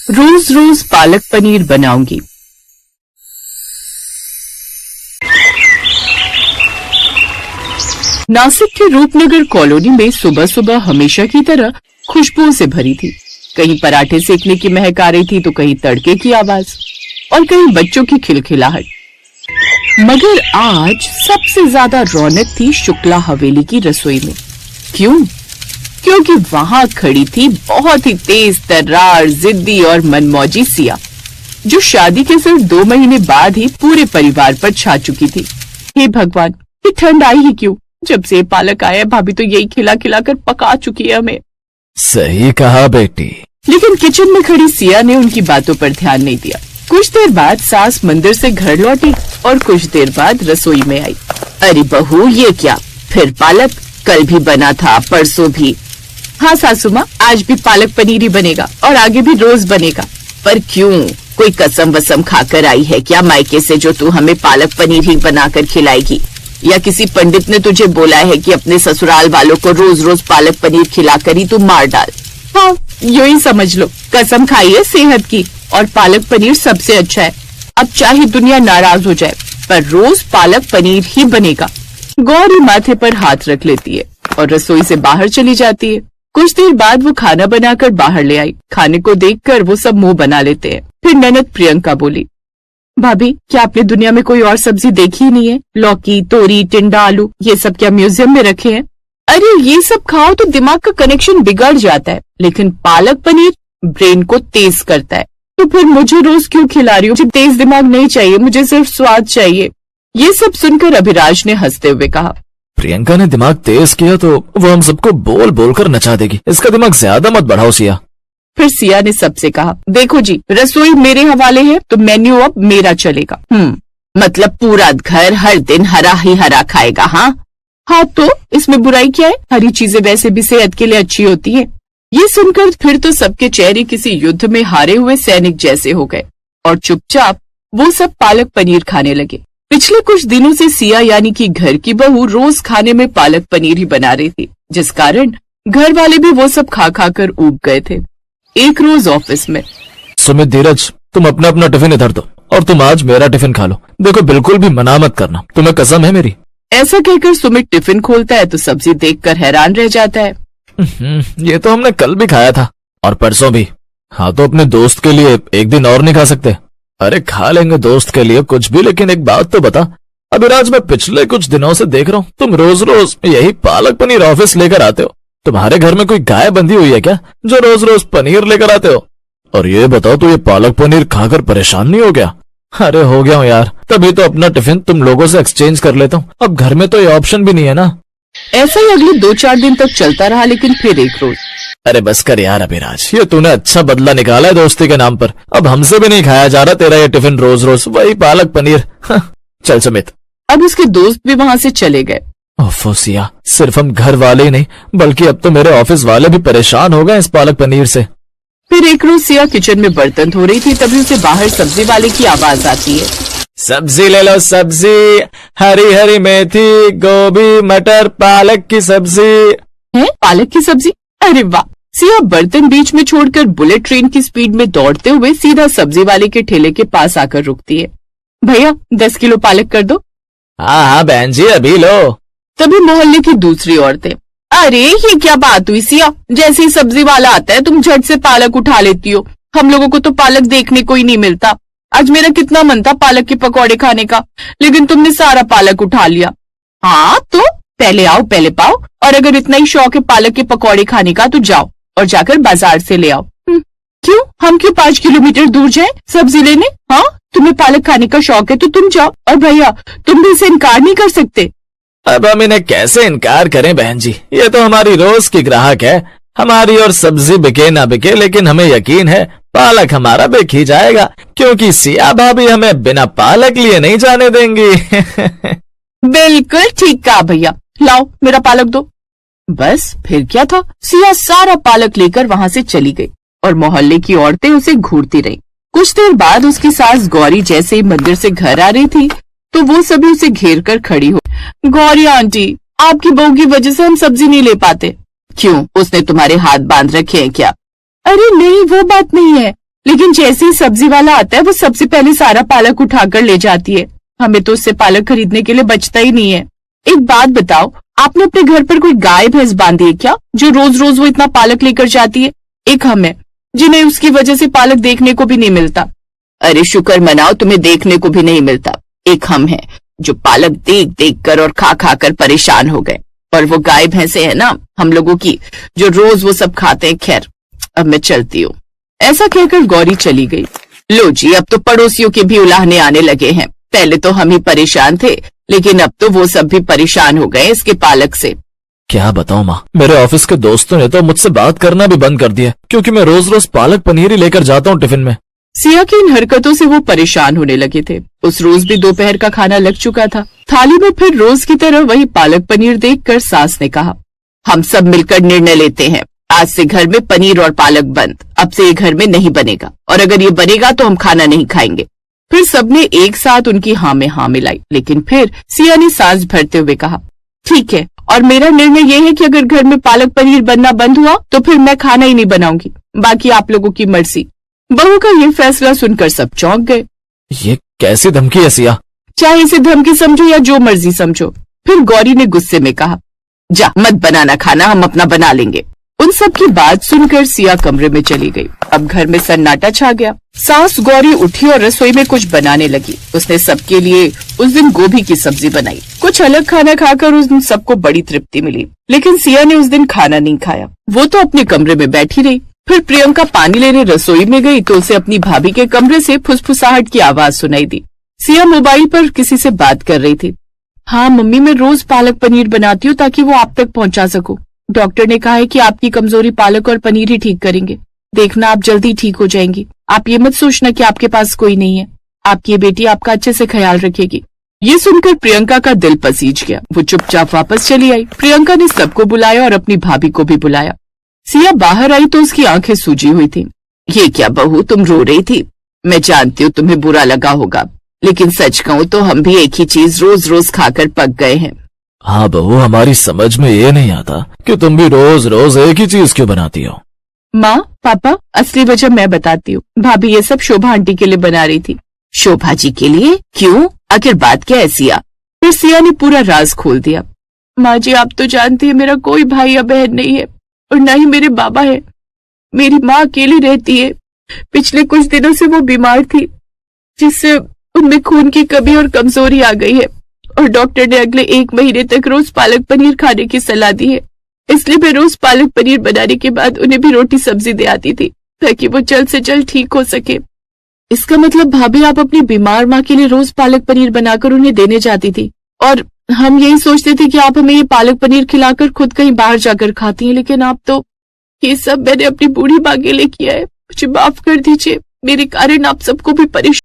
रोज रोज पालक पनीर बनाऊंगी। नासिक के रूपनगर कॉलोनी में सुबह सुबह हमेशा की तरह खुशबू से भरी थी। कहीं पराठे सेकने की महक आ रही थी तो कहीं तड़के की आवाज और कहीं बच्चों की खिलखिलाहट। मगर आज सबसे ज्यादा रौनक थी शुक्ला हवेली की रसोई में। क्यों? क्योंकि वहां खड़ी थी बहुत ही तेज तर्रार, जिद्दी और मनमौजी सिया, जो शादी के सिर्फ 2 महीने बाद ही पूरे परिवार पर छा चुकी थी। हे भगवान, ये ठंड आई ही क्यों? जब से पालक आया भाभी तो यही खिला खिला कर पका चुकी है हमें। सही कहा बेटी। लेकिन किचन में खड़ी सिया ने उनकी बातों पर ध्यान नहीं दिया। कुछ देर बाद सास मंदिर से घर लौटी और कुछ देर बाद रसोई में आई। अरे बहू, ये क्या? फिर पालक? कल भी बना था, परसों भी। हाँ सासू माँ, आज भी पालक पनीर ही बनेगा और आगे भी रोज बनेगा। पर क्यों? कोई कसम वसम खाकर आई है क्या मायके से जो तू हमें पालक पनीर ही बनाकर खिलाएगी? या किसी पंडित ने तुझे बोला है कि अपने ससुराल वालों को रोज रोज पालक पनीर खिलाकर ही तू मार डाल? हाँ, यूं ही समझ लो। कसम खाई है सेहत की, और पालक पनीर सबसे अच्छा है। अब चाहे दुनिया नाराज हो जाए, पर रोज पालक पनीर ही बनेगा। गौरी माथे पर हाथ रख लेती है और रसोई से बाहर चली जाती है। कुछ देर बाद वो खाना बनाकर बाहर ले आई। खाने को देखकर वो सब मुंह बना लेते हैं। फिर ननद प्रियंका बोली, भाभी, क्या आपने दुनिया में कोई और सब्जी देखी ही नहीं है? लौकी, तोरी, टिंडा, आलू, ये सब क्या म्यूजियम में रखे हैं? अरे ये सब खाओ तो दिमाग का कनेक्शन बिगड़ जाता है, लेकिन पालक पनीर ब्रेन को तेज करता है। तो फिर मुझे रोज क्यों खिला रही हो? मुझे तेज दिमाग नहीं चाहिए, मुझे सिर्फ स्वाद चाहिए। ये सब सुनकर अभिराज ने हंसते हुए कहा, प्रियंका ने दिमाग तेज किया तो वो हम सबको बोल बोल कर नचा देगी। इसका दिमाग ज्यादा मत बढ़ाओ सिया। फिर सिया ने सबसे कहा, देखो जी, रसोई मेरे हवाले है तो मेन्यू अब मेरा चलेगा। मतलब पूरा घर हर दिन हरा ही हरा खाएगा? हाँ, तो इसमें बुराई क्या है? हरी चीजें वैसे भी सेहत के लिए अच्छी होती है। ये सुनकर फिर तो सबके चेहरे किसी युद्ध में हारे हुए सैनिक जैसे हो गए और चुपचाप वो सब पालक पनीर खाने लगे। पिछले कुछ दिनों से सिया यानी कि घर की बहू रोज खाने में पालक पनीर ही बना रही थी, जिस कारण घर वाले भी वो सब खा खा कर ऊब गए थे। एक रोज ऑफिस में, सुमित, धीरज, तुम अपना अपना टिफिन इधर दो और तुम आज मेरा टिफिन खा लो। देखो, बिल्कुल भी मना मत करना, तुम्हें कसम है मेरी। ऐसा कहकर सुमित टिफिन खोलता है तो सब्जी देखकर हैरान रह जाता है। ये तो हमने कल भी खाया था और परसों भी। हाँ, तो अपने दोस्त के लिए एक दिन और नहीं खा सकते? अरे खा लेंगे दोस्त के लिए कुछ भी, लेकिन एक बात तो बता, अभिराज, मैं पिछले कुछ दिनों से देख रहा हूँ तुम रोज रोज यही पालक पनीर ऑफिस लेकर आते हो। तुम्हारे घर में कोई गाय बंधी हुई है क्या जो रोज रोज पनीर लेकर आते हो? और ये बताओ, तो ये पालक पनीर खाकर परेशान नहीं हो गया? अरे हो गया हूँ यार, तभी तो अपना टिफिन तुम लोगों से एक्सचेंज कर लेता हूँ। अब घर में तो ये ऑप्शन भी नहीं है ना। ऐसा ही अगले 2-4 दिन तक चलता रहा, लेकिन फिर एक रोज, अरे बस कर यार अभिराज, ये तूने अच्छा बदला निकाला है दोस्ती के नाम पर। अब हमसे भी नहीं खाया जा रहा तेरा ये टिफिन रोज रोज वही पालक पनीर। चल सुमित। अब उसके दोस्त भी वहां से चले गए। ओफो सिया, सिर्फ हम घर वाले ही नहीं बल्कि अब तो मेरे ऑफिस वाले भी परेशान हो गए इस पालक पनीर से। फिर एक रोज सिया किचन में बर्तन धो रही थी, तभी उसे बाहर सब्जी वाले की आवाज आती है, सब्जी ले लो सब्जी, हरी हरी मेथी, गोभी, मटर, पालक की सब्जी। है पालक की सब्जी? अरे वाह। सिया बर्तन बीच में छोड़कर बुलेट ट्रेन की स्पीड में दौड़ते हुए सीधा सब्जी वाले के ठेले के पास आकर रुकती है। भैया 10 किलो पालक कर दो। हाँ बहन जी, अभी लो। तभी मोहल्ले की दूसरी औरतें, अरे ये क्या बात हुई सिया, जैसे ही सब्जी वाला आता है तुम झट से पालक उठा लेती हो। हम लोगों को तो पालक देखने को ही नहीं मिलता। आज मेरा कितना मन था पालक के पकौड़े खाने का, लेकिन तुमने सारा पालक उठा लिया। हाँ तो पहले आओ पहले पाओ, और अगर इतना ही शौक है पालक के पकौड़े खाने का तो जाओ और जाकर बाजार से ले आओ। क्यों? हम क्यों 5 किलोमीटर दूर जाएं सब्जी लेने? हाँ, तुम्हें पालक खाने का शौक है तो तुम जाओ, और भैया तुम भी इसे इनकार नहीं कर सकते। अब हम इन्हें कैसे इनकार करें बहन जी, ये तो हमारी रोज की ग्राहक है। हमारी और सब्जी बिके ना बिके, लेकिन हमें यकीन है पालक हमारा बिक ही जाएगा, क्योंकि सिया भाभी हमें बिना पालक लिए नहीं जाने देंगी। बिल्कुल ठीक कहा भैया, लाओ मेरा पालक दो। बस फिर क्या था, सिया सारा पालक लेकर वहां से चली गई और मोहल्ले की औरतें उसे घूरती रही। कुछ देर बाद उसकी सास गौरी जैसे ही मंदिर से घर आ रही थी तो वो सभी उसे घेर कर खड़ी हो, गौरी आंटी, आपकी बहू की वजह से हम सब्जी नहीं ले पाते। क्यों, उसने तुम्हारे हाथ बांध रखे हैं क्या? अरे नहीं, वो बात नहीं है, लेकिन जैसे ही सब्जी वाला आता है वो सबसे पहले सारा पालक उठाकर ले जाती है। हमें तो उससे पालक खरीदने के लिए बचता ही नहीं है। एक बात बताओ, आपने अपने घर पर कोई गाय भैंस बांधी है क्या, जो रोज रोज वो इतना पालक लेकर जाती है? एक हम है जिन्हें उसकी वजह से पालक देखने को भी नहीं मिलता। अरे शुक्र मनाओ, तुम्हें देखने को भी नहीं मिलता। एक हम है जो पालक देख देख कर और खा खा कर परेशान हो गए, और वो गाय भैंसे है ना हम लोगों की, जो रोज वो सब खाते हैं। खैर अब मैं चलती हूँ। ऐसा कहकर गौरी चली गई। लो जी, अब तो पड़ोसियों के भी उलाहने आने लगे हैं। पहले तो हम ही परेशान थे, लेकिन अब तो वो सब भी परेशान हो गए इसके पालक से। क्या बताऊं माँ, मेरे ऑफिस के दोस्तों ने तो मुझसे बात करना भी बंद कर दिया, क्योंकि मैं रोज रोज पालक पनीर ही लेकर जाता हूँ टिफिन में। सिया की इन हरकतों से वो परेशान होने लगे थे। उस रोज भी दोपहर का खाना लग चुका था। थाली में फिर रोज की तरह वही पालक पनीर देखकर सास ने कहा, हम सब मिलकर निर्णय लेते हैं, आज से घर में पनीर और पालक बंद। अब से ये घर में नहीं बनेगा, और अगर ये बनेगा तो हम खाना नहीं खाएंगे। फिर सबने एक साथ उनकी हाँ में हाँ मिलाई। लेकिन फिर सिया ने सांस भरते हुए कहा, ठीक है, और मेरा निर्णय ये है कि अगर घर में पालक पनीर बनना बंद हुआ तो फिर मैं खाना ही नहीं बनाऊंगी। बाकी आप लोगों की मर्जी। बहू का ये फैसला सुनकर सब चौंक गए। ये कैसी धमकी है सिया? चाहे इसे धमकी समझो या जो मर्जी समझो। फिर गौरी ने गुस्से में कहा, जा मत बनाना खाना, हम अपना बना लेंगे। उन सब की बात सुनकर सिया कमरे में चली गई। अब घर में सन्नाटा छा गया। सास गौरी उठी और रसोई में कुछ बनाने लगी। उसने सबके लिए उस दिन गोभी की सब्जी बनाई। कुछ अलग खाना खाकर उस दिन सबको बड़ी तृप्ति मिली, लेकिन सिया ने उस दिन खाना नहीं खाया। वो तो अपने कमरे में बैठी रही। फिर प्रियंका पानी लेने रसोई में गई तो उसे अपनी भाभी के कमरे से फुसफुसाहट की आवाज सुनाई दी। सिया मोबाइल पर किसी से बात कर रही थी। हाँ मम्मी, मैं रोज पालक पनीर बनाती हूँ ताकि वो आप तक पहुँचा सकूं। डॉक्टर ने कहा है कि आपकी कमजोरी पालक और पनीर ही ठीक करेंगे। देखना आप जल्दी ठीक हो जाएंगी। आप ये मत सोचना कि आपके पास कोई नहीं है। आपकी ये बेटी आपका अच्छे से ख्याल रखेगी। ये सुनकर प्रियंका का दिल पसीज गया। वो चुपचाप वापस चली आई। प्रियंका ने सबको बुलाया और अपनी भाभी को भी बुलाया। सिया बाहर आई तो उसकी आंखें सूजी हुई थी। ये क्या बहू, तुम रो रही थी? मैं जानती हूँ तुम्हें बुरा लगा होगा, लेकिन सच कहूँ तो हम भी एक ही चीज रोज रोज खाकर पक गए हैं। हाँ बहू, हमारी समझ में ये नहीं आता कि तुम भी रोज रोज एक ही चीज क्यों बनाती हो। माँ पापा, असली वजह मैं बताती हूँ। भाभी ये सब शोभा आंटी के लिए बना रही थी। शोभा जी के लिए? क्यों, आखिर बात क्या है सिया? फिर सिया ने पूरा राज खोल दिया। माँ जी, आप तो जानती है मेरा कोई भाई या बहन नहीं है, और न ही मेरे बाबा है। मेरी माँ अकेली रहती है। पिछले कुछ दिनों से वो बीमार थी, जिससे उनमें खून की कमी और कमजोरी आ गई है, और डॉक्टर ने अगले 1 महीने तक रोज पालक पनीर खाने की सलाह दी है। इसलिए मैं रोज पालक पनीर बनाने के बाद उन्हें भी रोटी सब्जी दे आती थी, ताकि वो जल्द से जल्द ठीक हो सके। इसका मतलब भाभी, आप अपनी बीमार माँ के लिए रोज पालक पनीर बनाकर उन्हें देने जाती थी, और हम यही सोचते थे कि आप हमें ये पालक पनीर खिलाकर खुद कहीं बाहर जाकर खाती हैं। लेकिन आप तो, ये सब मैंने अपनी बूढ़ी माँ के लिए किया है। मुझे माफ कर दीजिए, मेरे कारण आप सबको भी परेशान